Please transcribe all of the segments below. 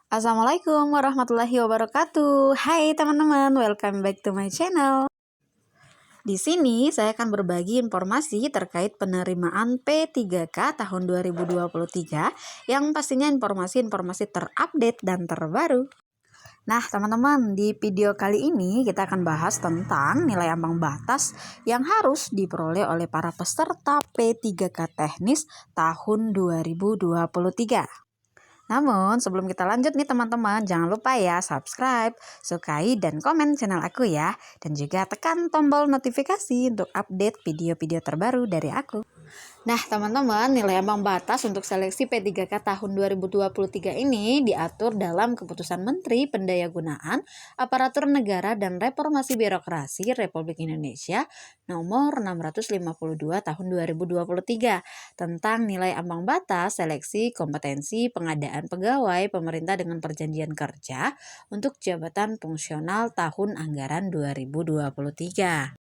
Assalamualaikum warahmatullahi wabarakatuh. Hai teman-teman, welcome back to my channel. Di sini saya akan berbagi informasi terkait penerimaan P3K tahun 2023 yang pastinya informasi-informasi terupdate dan terbaru. Nah teman-teman, di video kali ini kita akan bahas tentang nilai ambang batas yang harus diperoleh oleh para peserta P3K teknis tahun 2023. Namun sebelum kita lanjut nih teman-teman, jangan lupa ya subscribe, sukai, dan komen channel aku ya. Dan juga tekan tombol notifikasi untuk update video-video terbaru dari aku. Nah teman-teman, nilai ambang batas untuk seleksi P3K tahun 2023 ini diatur dalam Keputusan Menteri Pendayagunaan Aparatur Negara dan Reformasi Birokrasi Republik Indonesia nomor 652 tahun 2023 tentang nilai ambang batas seleksi kompetensi pengadaan pegawai pemerintah dengan perjanjian kerja untuk jabatan fungsional tahun anggaran 2023.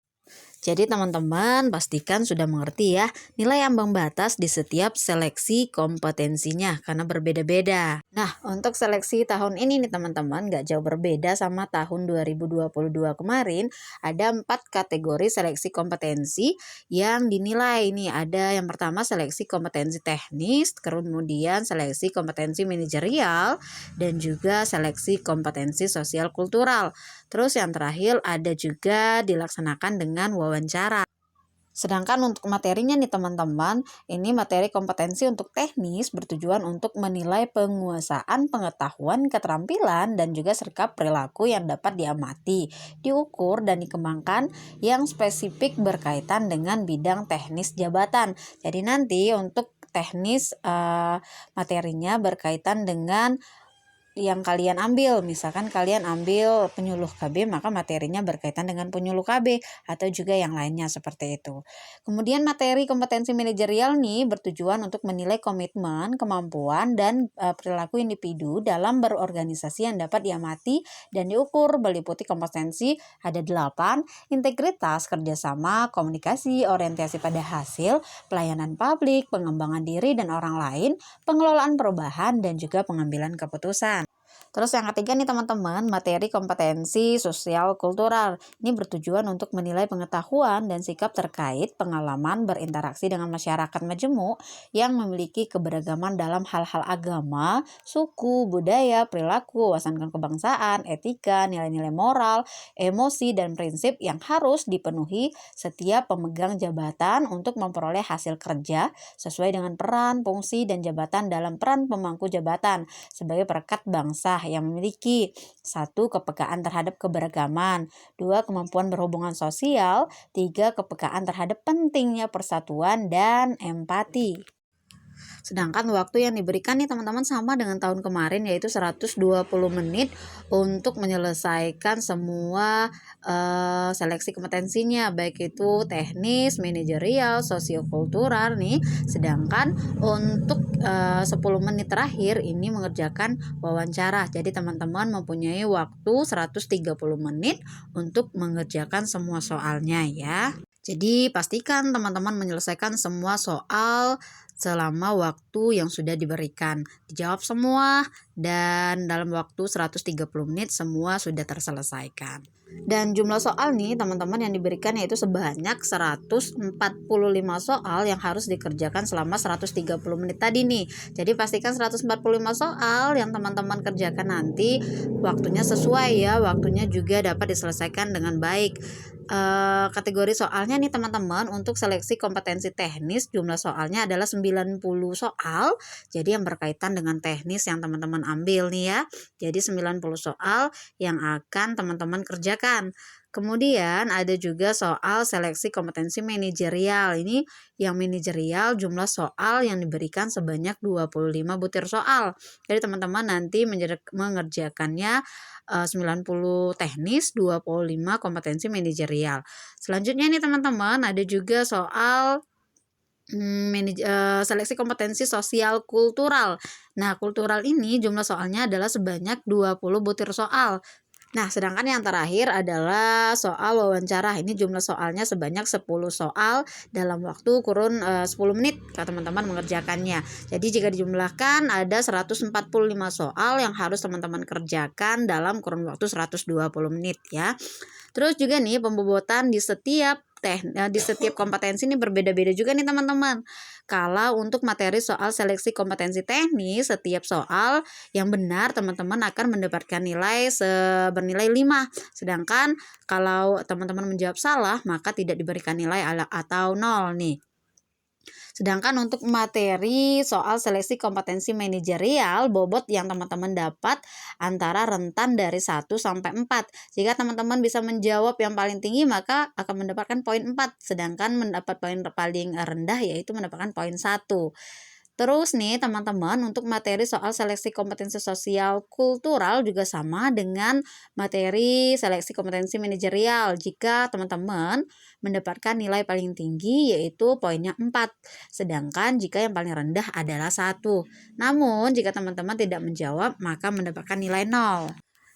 Jadi teman-teman pastikan sudah mengerti ya nilai ambang batas di setiap seleksi kompetensinya karena berbeda-beda. Nah untuk seleksi tahun ini nih teman-teman gak jauh berbeda sama tahun 2022 kemarin. Ada 4 kategori seleksi kompetensi yang dinilai. Nih ada yang pertama seleksi kompetensi teknis, kemudian seleksi kompetensi manajerial, dan juga seleksi kompetensi sosial kultural. Terus yang terakhir ada juga dilaksanakan dengan wawancara. Sedangkan untuk materinya nih teman-teman, ini materi kompetensi untuk teknis bertujuan untuk menilai penguasaan pengetahuan, keterampilan, dan juga sikap perilaku yang dapat diamati, diukur, dan dikembangkan yang spesifik berkaitan dengan bidang teknis jabatan. Jadi nanti untuk teknis materinya berkaitan dengan yang kalian ambil. Misalkan kalian ambil penyuluh KB, maka materinya berkaitan dengan penyuluh KB atau juga yang lainnya seperti itu. Kemudian materi kompetensi manajerial nih bertujuan untuk menilai komitmen, kemampuan, dan perilaku individu dalam berorganisasi yang dapat diamati dan diukur. Meliputi kompetensi ada 8, integritas, kerjasama, komunikasi, orientasi pada hasil, pelayanan publik, pengembangan diri dan orang lain, pengelolaan perubahan, dan juga pengambilan keputusan. Terus yang ketiga nih teman-teman, materi kompetensi sosial kultural. Ini bertujuan untuk menilai pengetahuan dan sikap terkait pengalaman berinteraksi dengan masyarakat majemuk yang memiliki keberagaman dalam hal-hal agama, suku, budaya, perilaku, wawasan kebangsaan, etika, nilai-nilai moral, emosi, dan prinsip yang harus dipenuhi setiap pemegang jabatan untuk memperoleh hasil kerja sesuai dengan peran, fungsi, dan jabatan dalam peran pemangku jabatan sebagai perekat bangsa yang memiliki 1. Kepekaan terhadap keberagaman, 2. Kemampuan berhubungan sosial, 3. Kepekaan terhadap pentingnya persatuan dan empati. Sedangkan waktu yang diberikan nih teman-teman sama dengan tahun kemarin, yaitu 120 menit untuk menyelesaikan semua seleksi kompetensinya, baik itu teknis, manajerial, sosiokultural nih. Sedangkan untuk 10 menit terakhir ini mengerjakan wawancara. Jadi teman-teman mempunyai waktu 130 menit untuk mengerjakan semua soalnya ya. Jadi pastikan teman-teman menyelesaikan semua soal selama waktu yang sudah diberikan. Dijawab semua dan dalam waktu 130 menit semua sudah terselesaikan. Dan jumlah soal nih teman-teman yang diberikan yaitu sebanyak 145 soal yang harus dikerjakan selama 130 menit tadi nih. Jadi pastikan 145 soal yang teman-teman kerjakan nanti waktunya sesuai ya, waktunya juga dapat diselesaikan dengan baik. Kategori soalnya nih teman-teman, untuk seleksi kompetensi teknis jumlah soalnya adalah 90 soal. Jadi yang berkaitan dengan teknis yang teman-teman ambil nih ya. Jadi 90 soal yang akan teman-teman kerjakan. Kemudian ada juga soal seleksi kompetensi manajerial. Ini yang manajerial jumlah soal yang diberikan sebanyak 25 butir soal. Jadi teman-teman nanti mengerjakannya 90 teknis, 25 kompetensi manajerial. Selanjutnya nih teman-teman ada juga soal seleksi kompetensi sosial kultural. Nah, kultural ini jumlah soalnya adalah sebanyak 20 butir soal. Nah, sedangkan yang terakhir adalah soal wawancara. Ini jumlah soalnya sebanyak 10 soal dalam waktu kurun 10 menit kalau teman-teman mengerjakannya. Jadi jika dijumlahkan ada 145 soal yang harus teman-teman kerjakan dalam kurun waktu 120 menit ya. Terus juga nih pembobotan di setiap kompetensi ini berbeda-beda juga nih teman-teman. Kalau untuk materi soal seleksi kompetensi teknis, setiap soal yang benar teman-teman akan mendapatkan nilai bernilai 5. Sedangkan kalau teman-teman menjawab salah, maka tidak diberikan nilai atau 0 nih. Sedangkan untuk materi soal seleksi kompetensi manajerial, bobot yang teman-teman dapat antara rentan dari 1 sampai 4. Jika teman-teman bisa menjawab yang paling tinggi, maka akan mendapatkan poin 4. Sedangkan mendapat poin paling rendah yaitu mendapatkan poin 1. Terus nih teman-teman, untuk materi soal seleksi kompetensi sosial kultural juga sama dengan materi seleksi kompetensi manajerial. Jika teman-teman mendapatkan nilai paling tinggi yaitu poinnya 4, sedangkan jika yang paling rendah adalah 1. Namun jika teman-teman tidak menjawab maka mendapatkan nilai 0.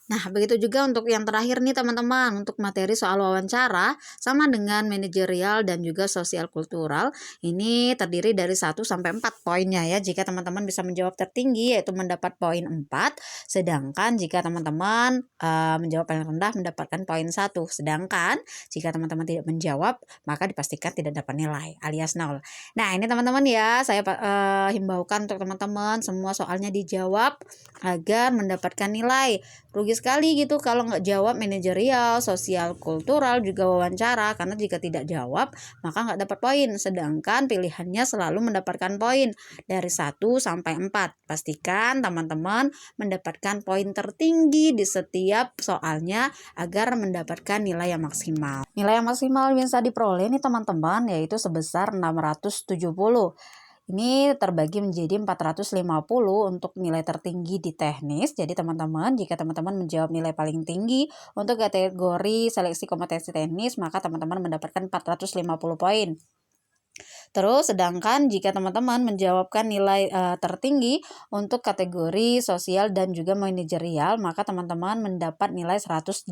Nah, begitu juga untuk yang terakhir nih teman-teman, untuk materi soal wawancara sama dengan manajerial dan juga sosial kultural. Ini terdiri dari 1 sampai 4 poinnya ya. Jika teman-teman bisa menjawab tertinggi yaitu mendapat poin 4, sedangkan jika teman-teman menjawab paling rendah mendapatkan poin 1. Sedangkan jika teman-teman tidak menjawab, maka dipastikan tidak dapat nilai alias 0. Nah, ini teman-teman ya, saya himbaukan untuk teman-teman semua soalnya dijawab agar mendapatkan nilai. Rugi sekali gitu kalau nggak jawab manajerial, sosial, kultural, juga wawancara, karena jika tidak jawab maka nggak dapat poin. Sedangkan pilihannya selalu mendapatkan poin dari 1 sampai 4. Pastikan teman-teman mendapatkan poin tertinggi di setiap soalnya agar mendapatkan nilai yang maksimal. Nilai yang maksimal bisa diperoleh nih teman-teman yaitu sebesar 670. Ini terbagi menjadi 450 untuk nilai tertinggi di teknis. Jadi teman-teman, jika teman-teman menjawab nilai paling tinggi untuk kategori seleksi kompetensi teknis, maka teman-teman mendapatkan 450 poin. Terus sedangkan jika teman-teman menjawabkan nilai tertinggi untuk kategori sosial dan juga manajerial, maka teman-teman mendapat nilai 180.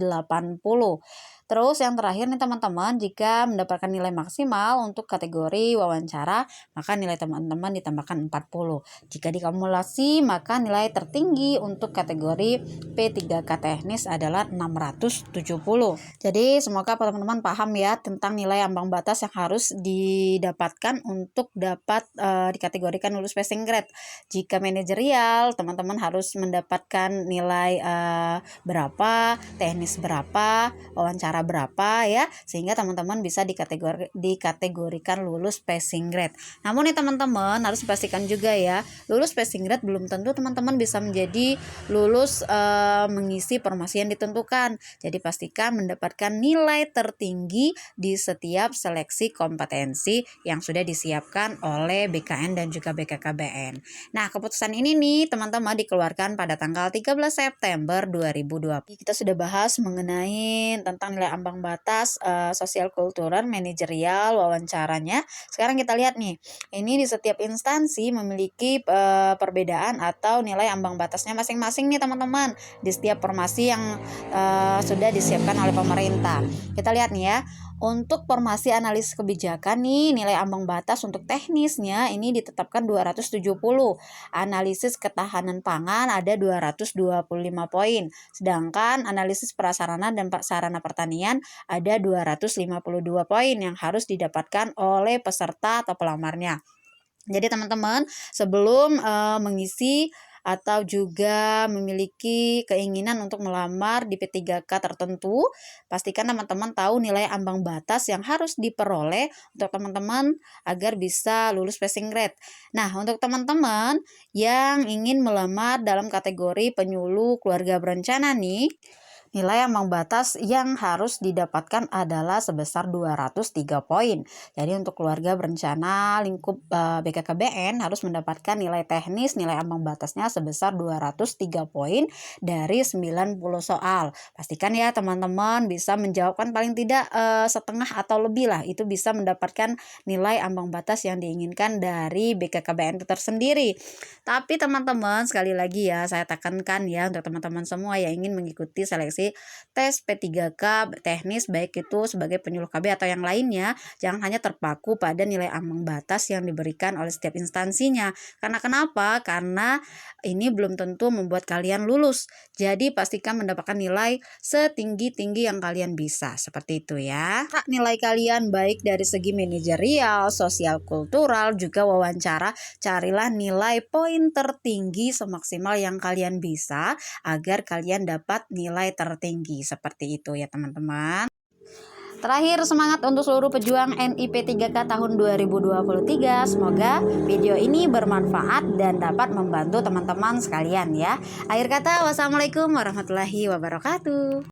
Terus yang terakhir nih teman-teman, jika mendapatkan nilai maksimal untuk kategori wawancara, maka nilai teman-teman ditambahkan 40. Jika dikumulasi, maka nilai tertinggi untuk kategori P3K teknis adalah 670. Jadi semoga teman-teman paham ya tentang nilai ambang batas yang harus didapatkan untuk dapat dikategorikan lulus passing grade. Jika manajerial, teman-teman harus mendapatkan nilai berapa, teknis berapa, wawancara berapa ya, sehingga teman-teman bisa dikategorikan lulus passing grade. Namun nih teman-teman harus pastikan juga ya, lulus passing grade belum tentu teman-teman bisa menjadi lulus mengisi formasi yang ditentukan. Jadi pastikan mendapatkan nilai tertinggi di setiap seleksi kompetensi yang sudah disiapkan oleh BKN dan juga BKKBN. Nah, keputusan ini nih teman-teman dikeluarkan pada tanggal 13 September 2020. Kita sudah bahas mengenai tentang nilai ambang batas sosial kultural, manajerial, wawancaranya. Sekarang kita lihat nih, ini di setiap instansi memiliki perbedaan atau nilai ambang batasnya masing-masing nih teman-teman di setiap formasi yang sudah disiapkan oleh pemerintah. Kita lihat nih ya, untuk formasi analisis kebijakan nih nilai ambang batas untuk teknisnya ini ditetapkan 270. Analisis ketahanan pangan ada 225 poin. Sedangkan analisis prasarana dan sarana pertanian ada 252 poin yang harus didapatkan oleh peserta atau pelamarnya. Jadi teman-teman sebelum mengisi atau juga memiliki keinginan untuk melamar di P3K tertentu, pastikan teman-teman tahu nilai ambang batas yang harus diperoleh untuk teman-teman agar bisa lulus passing grade. Nah, untuk teman-teman yang ingin melamar dalam kategori penyuluh keluarga berencana nih, nilai ambang batas yang harus didapatkan adalah sebesar 203 poin. Jadi untuk keluarga berencana lingkup BKKBN harus mendapatkan nilai teknis, nilai ambang batasnya sebesar 203 poin dari 90 soal. Pastikan ya teman-teman bisa menjawabkan paling tidak setengah atau lebih lah. Itu bisa mendapatkan nilai ambang batas yang diinginkan dari BKKBN itu tersendiri. Tapi teman-teman sekali lagi ya saya tekankan ya untuk teman-teman semua yang ingin mengikuti seleksi mengisi tes P3K teknis, baik itu sebagai penyuluh KB atau yang lainnya. Jangan hanya terpaku pada nilai ambang batas yang diberikan oleh setiap instansinya. Karena kenapa? Karena ini belum tentu membuat kalian lulus. Jadi pastikan mendapatkan nilai setinggi-tinggi yang kalian bisa. Seperti itu ya. Nilai kalian baik dari segi manajerial, sosial kultural, juga wawancara. Carilah nilai poin tertinggi semaksimal yang kalian bisa agar kalian dapat nilai tertinggi. Seperti itu ya teman-teman. Terakhir, semangat untuk seluruh pejuang NIP 3K tahun 2023. Semoga video ini bermanfaat dan dapat membantu teman-teman sekalian ya. Akhir kata, wassalamualaikum warahmatullahi wabarakatuh.